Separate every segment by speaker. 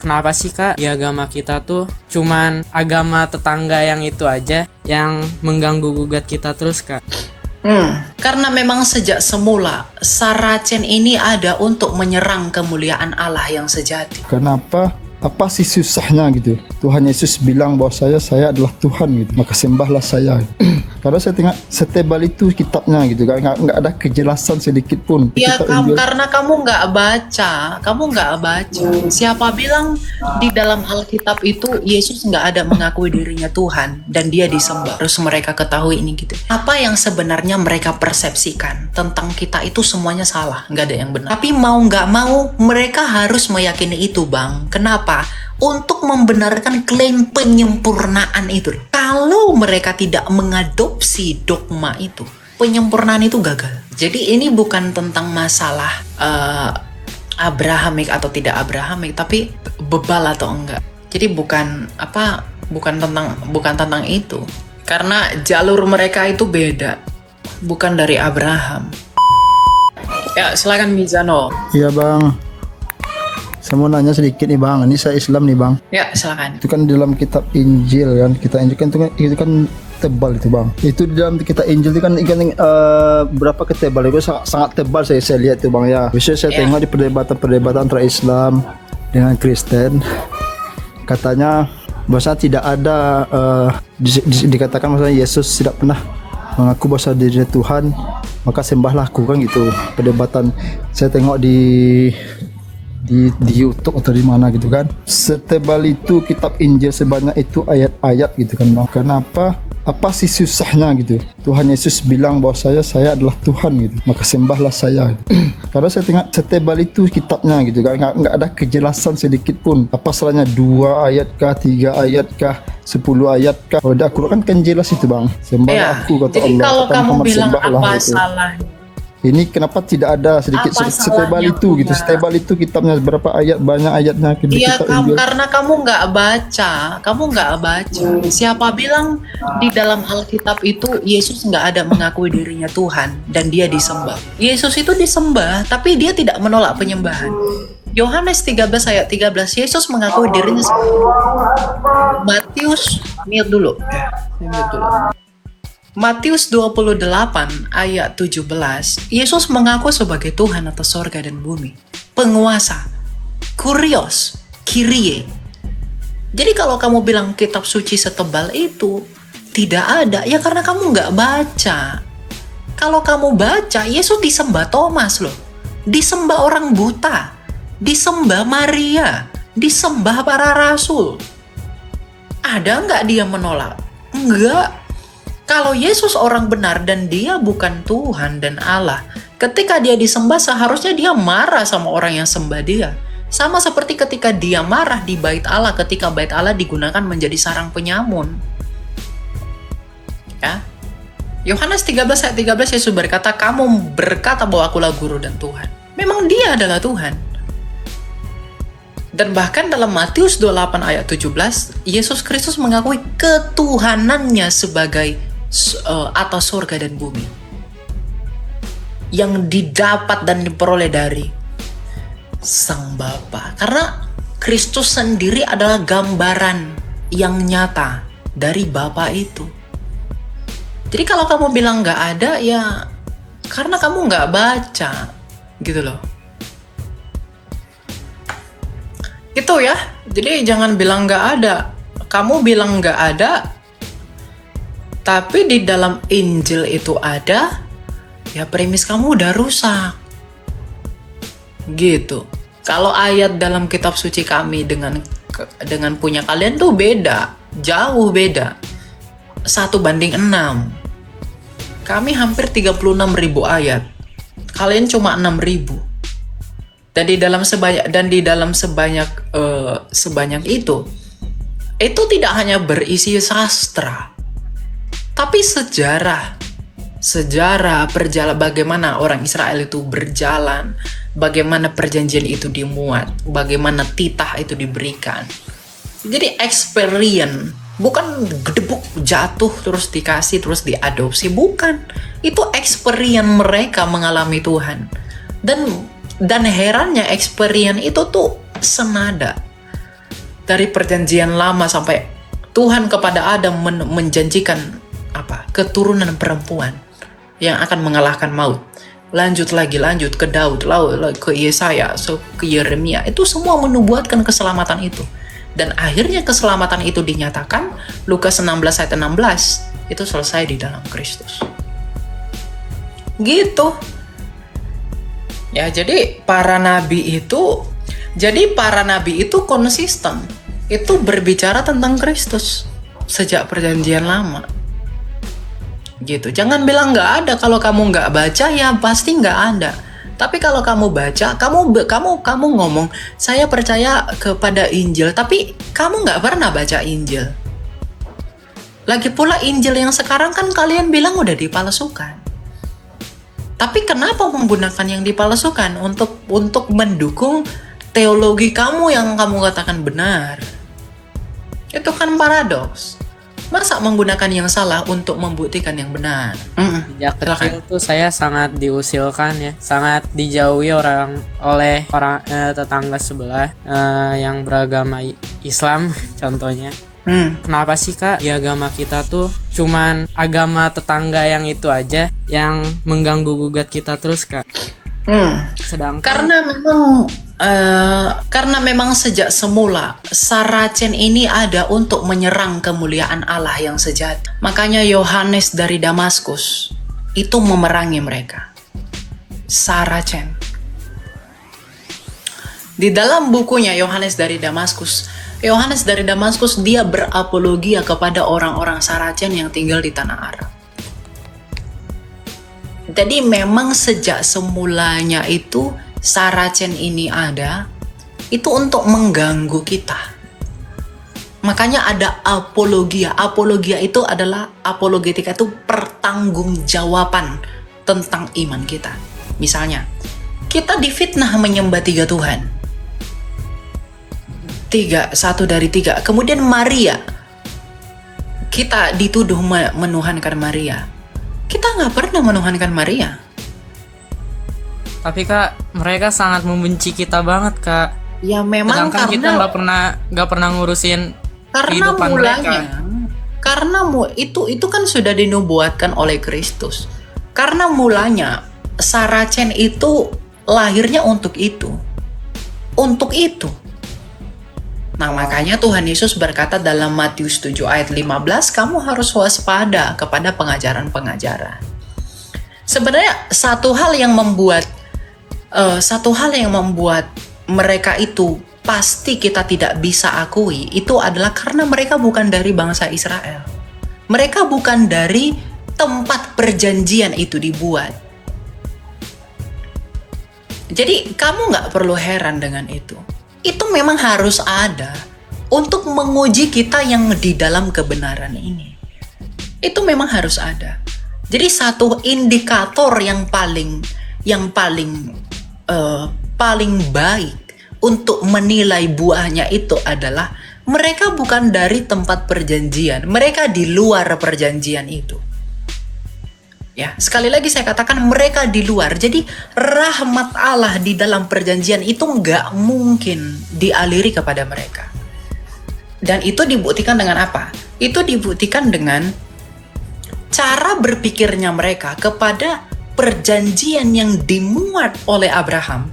Speaker 1: Kenapa sih Kak di agama kita tuh cuman agama tetangga yang itu aja yang mengganggu gugat kita terus Kak?
Speaker 2: Karena memang sejak semula Saracen ini ada untuk menyerang kemuliaan Allah yang sejati.
Speaker 3: Kenapa? Apa sih susahnya gitu? Tuhan Yesus bilang bahwa saya adalah Tuhan gitu, maka sembahlah saya. Karena saya tengok setebal itu kitabnya gitu, nggak ada kejelasan sedikit pun.
Speaker 2: Ya karena kamu nggak baca. Siapa bilang di dalam Alkitab itu Yesus nggak ada mengakui dirinya Tuhan dan dia disembah? Terus mereka ketahui ini gitu. Apa yang sebenarnya mereka persepsikan tentang kita itu semuanya salah, nggak ada yang benar. Tapi mau nggak mau mereka harus meyakini itu, Bang. Kenapa? Untuk membenarkan klaim penyempurnaan itu. Kalau mereka tidak mengadopsi dogma itu, penyempurnaan itu gagal. Jadi ini bukan tentang masalah Abrahamik atau tidak Abrahamik, tapi bebal atau enggak. Jadi bukan tentang itu. Karena jalur mereka itu beda, bukan dari Abraham. Ya, silakan Mizano.
Speaker 3: Iya Bang. Saya mau nanya sedikit nih Bang, ini saya Islam nih Bang.
Speaker 2: Ya, silakan.
Speaker 3: Itu kan di dalam kitab Injil kan, kita Injil kan itu kan tebal itu Bang. Itu di dalam kitab Injil itu kan berapa ketebal itu sangat tebal saya lihat itu Bang ya. Biasanya saya tengok di perdebatan antara Islam dengan Kristen. Katanya bahwa tidak ada dikatakan maksudnya Yesus tidak pernah mengaku bahwa dirinya Tuhan, maka sembahlah aku kan gitu. Perdebatan saya tengok di YouTube atau di mana gitu kan. Setebal itu kitab Injil sebanyak itu ayat-ayat gitu kan Bang. Kenapa? Apa sih susahnya gitu? Tuhan Yesus bilang bahwa saya adalah Tuhan gitu, maka sembahlah saya. Karena saya tengok setebal itu kitabnya gitu kan, nggak ada kejelasan sedikit pun. Apa salahnya 2 ayat kah, 3 ayat kah, 10 ayat kah? Kalau di Al-Quran kan jelas itu Bang. Sembahlah aku kata
Speaker 2: jadi
Speaker 3: Allah.
Speaker 2: Kalau
Speaker 3: kata
Speaker 2: kamu
Speaker 3: Muhammad,
Speaker 2: bilang
Speaker 3: sembahlah
Speaker 2: apa
Speaker 3: gitu.
Speaker 2: salahnya?
Speaker 3: Ini kenapa tidak ada sedikit setebal itu gitu? Setebal itu kitabnya berapa ayat, banyak ayatnya gitu.
Speaker 2: Iya, karena kamu nggak baca. Siapa bilang di dalam Alkitab itu Yesus nggak ada mengakui dirinya Tuhan dan dia disembah? Yesus itu disembah, tapi dia tidak menolak penyembahan. Yohanes 13 ayat 13, Yesus mengakui dirinya sebagai Matius, mute dulu. Matius 28 ayat 17, Yesus mengaku sebagai Tuhan atas sorga dan bumi, penguasa, kurios, Kyrie. Jadi kalau kamu bilang kitab suci setebal itu tidak ada, ya karena kamu nggak baca. Kalau kamu baca, Yesus disembah Thomas loh, disembah orang buta, disembah Maria, disembah para rasul. Ada nggak dia menolak? Enggak. Kalau Yesus orang benar dan dia bukan Tuhan dan Allah, ketika dia disembah seharusnya dia marah sama orang yang sembah dia. Sama seperti ketika dia marah di bait Allah ketika bait Allah digunakan menjadi sarang penyamun. Ya. Yohanes 13 ayat 13 Yesus berkata, kamu berkata bahwa akulah guru dan Tuhan. Memang dia adalah Tuhan. Dan bahkan dalam Matius 28 ayat 17, Yesus Kristus mengakui ketuhanannya sebagai atas surga dan bumi yang didapat dan diperoleh dari Sang Bapa. Karena Kristus sendiri adalah gambaran yang nyata dari Bapa itu. Jadi kalau kamu bilang nggak ada, ya karena kamu nggak baca gitu loh. Itu ya. Jadi jangan bilang nggak ada. Kamu bilang nggak ada, tapi di dalam Injil itu ada, ya premis kamu udah rusak. Gitu. Kalau ayat dalam kitab suci kami dengan punya kalian tuh beda, jauh beda. 1:6. Kami hampir 36.000 ayat. Kalian cuma 6.000. Dan di dalam sebanyak itu tidak hanya berisi sastra, tapi sejarah perjalanan bagaimana orang Israel itu berjalan, bagaimana perjanjian itu dimuat, bagaimana titah itu diberikan. Jadi experience, bukan gedebuk jatuh terus dikasih terus diadopsi, bukan. Itu experience mereka mengalami Tuhan. Dan herannya experience itu tuh senada. dari perjanjian lama sampai Tuhan kepada Adam menjanjikan keturunan perempuan yang akan mengalahkan maut. Lanjut ke Daud, lalu ke Yesaya, ke Yeremia. Itu semua menubuatkan keselamatan itu. Dan akhirnya keselamatan itu dinyatakan, Lukas 16 ayat 16, itu selesai di dalam Kristus. Gitu. Ya, jadi para nabi itu konsisten. Itu berbicara tentang Kristus sejak perjanjian lama. Gitu. Jangan bilang nggak ada. Kalau kamu nggak baca, ya pasti nggak ada. Tapi kalau kamu baca, kamu ngomong, saya percaya kepada Injil, tapi kamu nggak pernah baca Injil. Lagi pula Injil yang sekarang kan kalian bilang udah dipalsukan. Tapi kenapa menggunakan yang dipalsukan untuk mendukung teologi kamu yang kamu katakan benar? Itu kan paradoks. Masa menggunakan yang salah untuk membuktikan yang benar?
Speaker 1: Sejak kecil tuh saya sangat diusilkan ya, sangat dijauhi oleh orang tetangga sebelah yang beragama Islam contohnya. Kenapa sih Kak di agama kita tuh cuman agama tetangga yang itu aja yang mengganggu gugat kita terus Kak? Sedangkan
Speaker 2: karena memang sejak semula Saracen ini ada untuk menyerang kemuliaan Allah yang sejati. Makanya Yohanes dari Damaskus itu memerangi mereka. Saracen. Di dalam bukunya Yohanes dari Damaskus dia berapologia kepada orang-orang Saracen yang tinggal di tanah Arab. Jadi memang sejak semulanya itu Saracen ini ada itu untuk mengganggu kita. Makanya ada apologia. Apologia itu adalah apologetika, itu pertanggungjawaban tentang iman kita. Misalnya, kita difitnah menyembah 3 Tuhan. 1 dari 3. Kemudian Maria, kita dituduh menuhankan Maria. Kita nggak pernah menuhankan Maria.
Speaker 1: Tapi Kak, mereka sangat membenci kita banget Kak.
Speaker 2: Ya memang
Speaker 1: sedangkan kita nggak pernah ngurusin kehidupan mereka.
Speaker 2: Karena itu kan sudah dinubuatkan oleh Kristus. Karena mulanya Saracen itu lahirnya untuk itu. Nah makanya Tuhan Yesus berkata dalam Matius 7 ayat 15, kamu harus waspada kepada pengajaran-pengajaran. Sebenarnya satu hal yang membuat mereka itu pasti kita tidak bisa akui itu adalah karena mereka bukan dari bangsa Israel. Mereka bukan dari tempat perjanjian itu dibuat. Jadi kamu nggak perlu heran dengan itu. Itu memang harus ada untuk menguji kita yang di dalam kebenaran ini. Itu memang harus ada. Jadi satu indikator yang paling baik untuk menilai buahnya itu adalah mereka bukan dari tempat perjanjian, mereka di luar perjanjian itu. Ya, sekali lagi saya katakan mereka di luar. Jadi rahmat Allah di dalam perjanjian itu nggak mungkin dialiri kepada mereka. Dan itu dibuktikan dengan apa? Itu dibuktikan dengan cara berpikirnya mereka kepada perjanjian yang dimuat oleh Abraham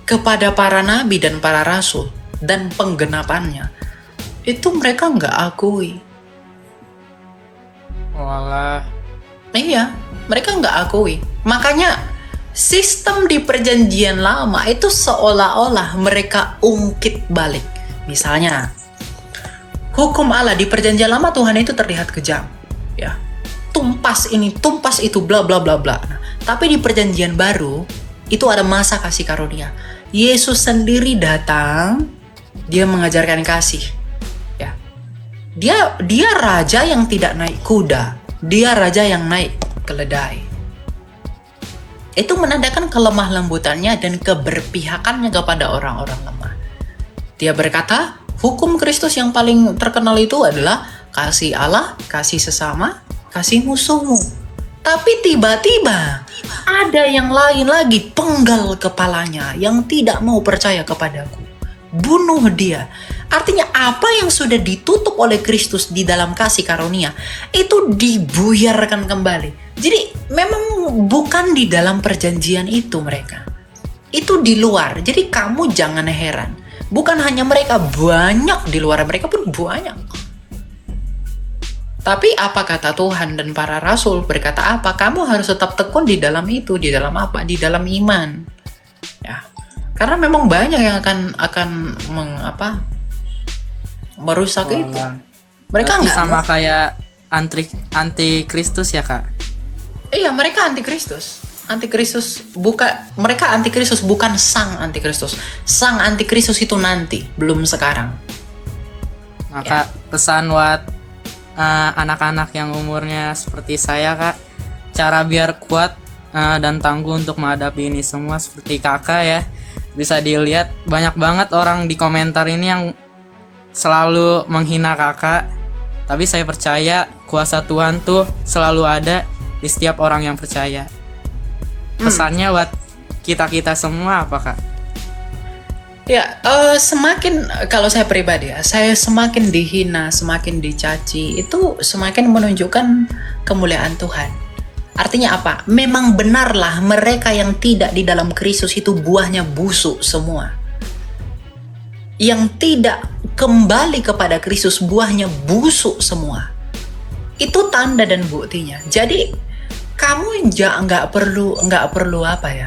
Speaker 2: kepada para nabi dan para rasul dan penggenapannya. Itu mereka nggak akui.
Speaker 1: Walah.
Speaker 2: Iya, mereka nggak akui. Makanya sistem di perjanjian lama itu seolah-olah mereka ungkit balik. Misalnya, hukum Allah di perjanjian lama Tuhan itu terlihat kejam. Ya, tumpas ini, tumpas itu, bla bla bla bla. Nah, tapi di perjanjian baru itu ada masa kasih karunia. Yesus sendiri datang, dia mengajarkan kasih. Ya, dia raja yang tidak naik kuda. Dia raja yang naik keledai. Itu menandakan kelemah lembutannya dan keberpihakannya kepada orang-orang lemah. Dia berkata, hukum Kristus yang paling terkenal itu adalah kasih Allah, kasih sesama, kasih musuhmu. Tapi tiba-tiba ada yang lain lagi penggal kepalanya yang tidak mau percaya kepadaku. bunuh dia. Artinya apa yang sudah ditutup oleh Kristus di dalam kasih karunia itu dibuyarkan kembali. Jadi memang bukan di dalam perjanjian itu mereka. Itu di luar. Jadi kamu jangan heran. Bukan hanya mereka, banyak di luar mereka pun banyak. Tapi apa kata Tuhan dan para rasul berkata apa? Kamu harus tetap tekun di dalam itu, di dalam apa? Di dalam iman. Ya. Karena memang banyak yang akan merusak itu. Mereka
Speaker 1: Berarti
Speaker 2: nggak
Speaker 1: sama kayak anti Kristus ya Kak?
Speaker 2: Iya, mereka antikristus. Mereka antikristus bukan sang antikristus. Sang antikristus itu nanti, belum sekarang.
Speaker 1: Maka pesan buat anak-anak yang umurnya seperti saya Kak, cara biar kuat dan tangguh untuk menghadapi ini semua seperti Kakak ya. Bisa dilihat banyak banget orang di komentar ini yang selalu menghina Kakak. Tapi saya percaya kuasa Tuhan tuh selalu ada di setiap orang yang percaya. Pesannya buat kita semua apa Kak?
Speaker 2: Ya, semakin kalau saya pribadi ya, saya semakin dihina, semakin dicaci, itu semakin menunjukkan kemuliaan Tuhan. Artinya apa? Memang benarlah mereka yang tidak di dalam Kristus itu buahnya busuk semua. Yang tidak kembali kepada Kristus buahnya busuk semua. Itu tanda dan buktinya. Jadi kamu nggak perlu apa ya?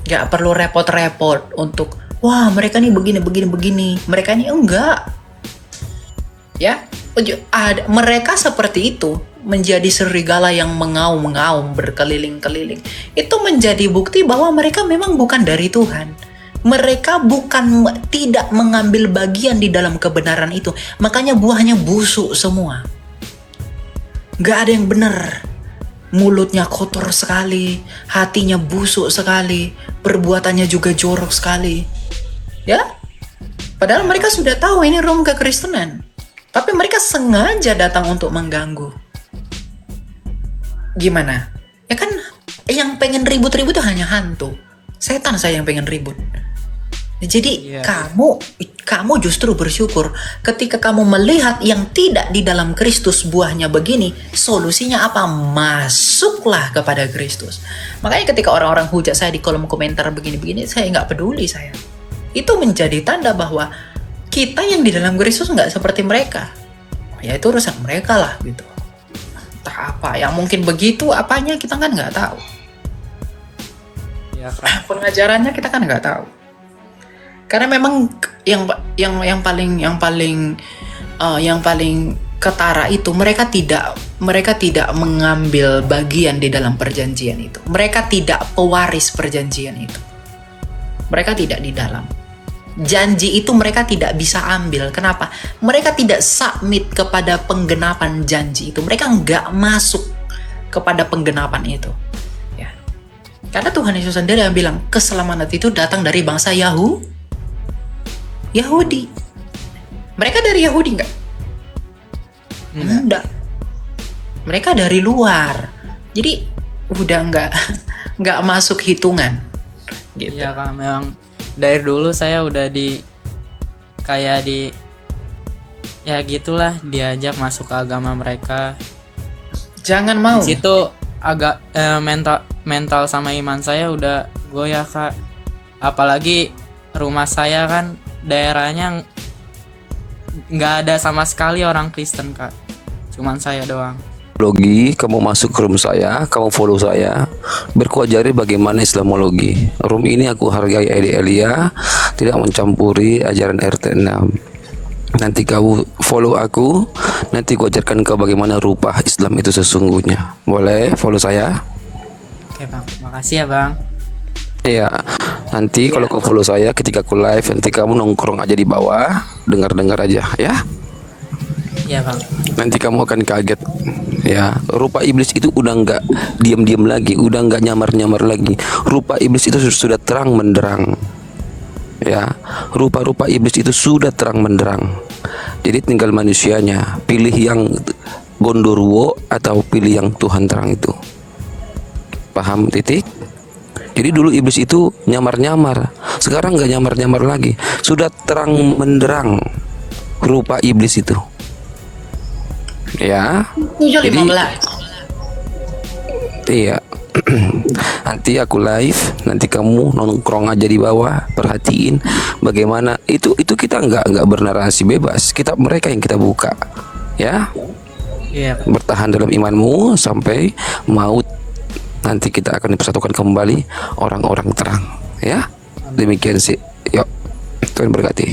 Speaker 2: Nggak perlu repot-repot untuk wah mereka nih begini. Mereka nih enggak. Ya, mereka seperti itu menjadi serigala yang mengaum-ngaum berkeliling-keliling. Itu menjadi bukti bahwa mereka memang bukan dari Tuhan. Mereka tidak mengambil bagian di dalam kebenaran itu. Makanya buahnya busuk semua. Gak ada yang benar. Mulutnya kotor sekali, hatinya busuk sekali, perbuatannya juga jorok sekali. Ya? Padahal mereka sudah tahu ini room kekristenan. Tapi mereka sengaja datang untuk mengganggu. Gimana? Ya kan yang pengen ribut-ribut itu hanya hantu. Setan saya yang pengen ribut. Jadi kamu justru bersyukur ketika kamu melihat yang tidak di dalam Kristus buahnya begini, solusinya apa? Masuklah kepada Kristus. Makanya ketika orang-orang hujat saya di kolom komentar begini-begini, saya nggak peduli saya. Itu menjadi tanda bahwa kita yang di dalam Kristus nggak seperti mereka. Ya itu urusan mereka lah gitu. Entah apa yang mungkin begitu apanya kita kan nggak tahu.
Speaker 1: Ya, Kak.
Speaker 2: Pengajarannya kita kan nggak tahu. Karena memang yang paling ketara itu mereka tidak mengambil bagian di dalam perjanjian itu. Mereka tidak pewaris perjanjian itu. Mereka tidak di dalam. Janji itu mereka tidak bisa ambil. Kenapa? Mereka tidak submit kepada penggenapan janji itu. Mereka nggak masuk kepada penggenapan itu. Ya. Karena Tuhan Yesus sendiri yang bilang keselamatan itu datang dari bangsa Yahudi. Mereka dari Yahudi nggak? Enggak. Mereka dari luar. Jadi udah nggak masuk hitungan. Gitu.
Speaker 1: Iya Kak, memang dari dulu saya udah ya gitulah diajak masuk ke agama mereka.
Speaker 2: Jangan mau.
Speaker 1: Di situ agak mental sama iman saya udah goyah Kak. Apalagi rumah saya kan daerahnya nggak ada sama sekali orang Kristen Kak, cuman saya doang.
Speaker 4: Logi, kamu masuk ke room saya, kamu follow saya, berkuajari bagaimana Islamologi. Room ini aku hargai Edi Elia, tidak mencampuri ajaran RT6. Nanti kamu follow aku, nanti ku ajarkan kau bagaimana rupa Islam itu sesungguhnya. Boleh follow saya?
Speaker 1: Oke Bang, makasih ya Bang.
Speaker 4: Iya, nanti kalau kau follow saya ketika aku live, nanti kamu nongkrong aja di bawah, dengar-dengar aja ya.
Speaker 1: Iya Bang.
Speaker 4: Nanti kamu akan kaget ya, rupa iblis itu udah nggak diam-diam lagi, udah nggak nyamar-nyamar lagi. Rupa iblis itu sudah terang menderang ya, rupa-rupa iblis itu sudah terang menderang. Jadi tinggal manusianya pilih yang gondoruo atau pilih yang Tuhan terang itu. Paham titik? Jadi dulu iblis itu nyamar-nyamar, sekarang nggak nyamar-nyamar lagi, sudah terang menderang rupa iblis itu. Ya,
Speaker 2: 7.15.
Speaker 4: iya. Nanti aku live, nanti kamu nongkrong aja di bawah, perhatiin bagaimana itu kita nggak bernarasi bebas, kita mereka yang kita buka, ya.
Speaker 1: Iya.
Speaker 4: Bertahan dalam imanmu sampai maut. Nanti kita akan dipersatukan kembali orang-orang terang, ya. Demikian sih. Yuk, Tuhan berkati.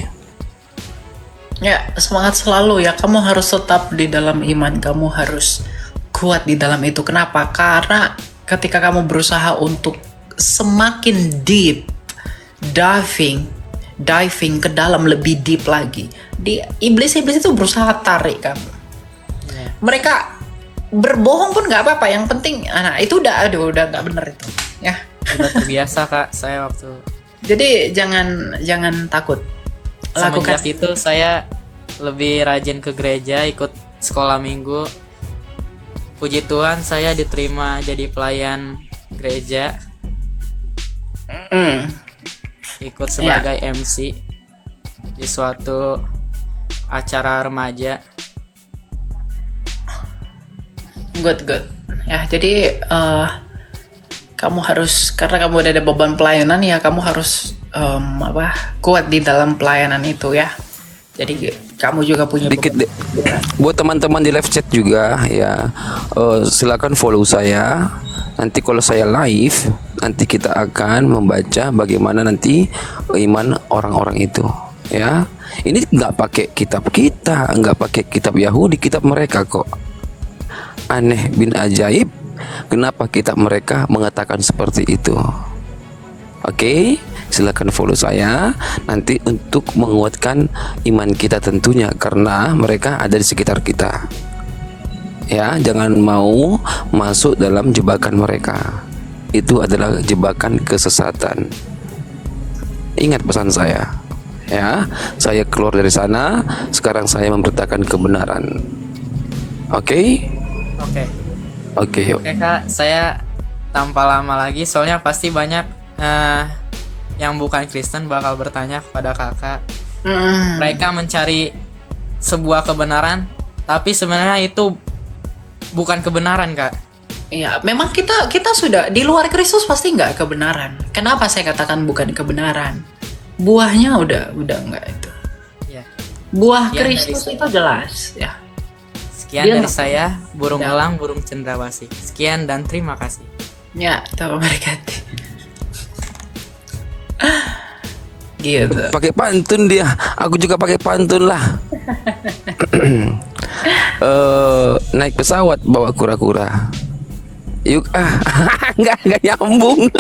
Speaker 2: Ya, semangat selalu ya. Kamu harus tetap di dalam iman. Kamu harus kuat di dalam itu. Kenapa? Karena ketika kamu berusaha untuk semakin deep, diving ke dalam lebih deep lagi, iblis itu berusaha tarik kamu. Mereka berbohong pun nggak apa-apa, yang penting itu udah nggak bener itu, ya.
Speaker 1: Udah terbiasa Kak saya waktu.
Speaker 2: Jadi jangan takut. Lakukan.
Speaker 1: Semenjak itu saya lebih rajin ke gereja, ikut sekolah minggu. Puji Tuhan saya diterima jadi pelayan gereja. Ikut sebagai MC di suatu acara remaja.
Speaker 2: Good. Ya, jadi kamu harus, karena kamu udah ada beban pelayanan ya, kamu harus kuat di dalam pelayanan itu ya. Jadi kamu juga punya
Speaker 4: Dikit deh. Buat teman-teman di live chat juga ya, silakan follow saya. Nanti kalau saya live, nanti kita akan membaca bagaimana nanti iman orang-orang itu, ya. Ini nggak pakai kitab kita, nggak pakai kitab Yahudi, kitab mereka kok. Aneh bin ajaib, kenapa kitab mereka mengatakan seperti itu? Oke, silakan follow saya nanti untuk menguatkan iman kita tentunya, karena mereka ada di sekitar kita. Ya, jangan mau masuk dalam jebakan mereka. Itu adalah jebakan kesesatan. Ingat pesan saya. Ya, saya keluar dari sana, sekarang saya memberitakan kebenaran. Oke? Oke, yuk.
Speaker 1: Oke Kak, saya tanpa lama lagi, soalnya pasti banyak yang bukan Kristen bakal bertanya kepada kakak. Mereka mencari sebuah kebenaran, tapi sebenarnya itu bukan kebenaran Kak.
Speaker 2: Iya, memang kita sudah di luar Kristus pasti nggak kebenaran. Kenapa saya katakan bukan kebenaran? Buahnya udah nggak itu.
Speaker 1: Ya.
Speaker 2: Buah
Speaker 1: Sekian
Speaker 2: Kristus
Speaker 1: dari
Speaker 2: itu jelas ya.
Speaker 1: Sekian dari saya, burung elang, burung cendrawasih. Sekian dan terima kasih.
Speaker 2: Ya, Tuhan berkati. Gitu.
Speaker 4: Pakai pantun dia, aku juga pakai pantun lah. Naik pesawat bawa kura-kura. Yuk nggak nyambung.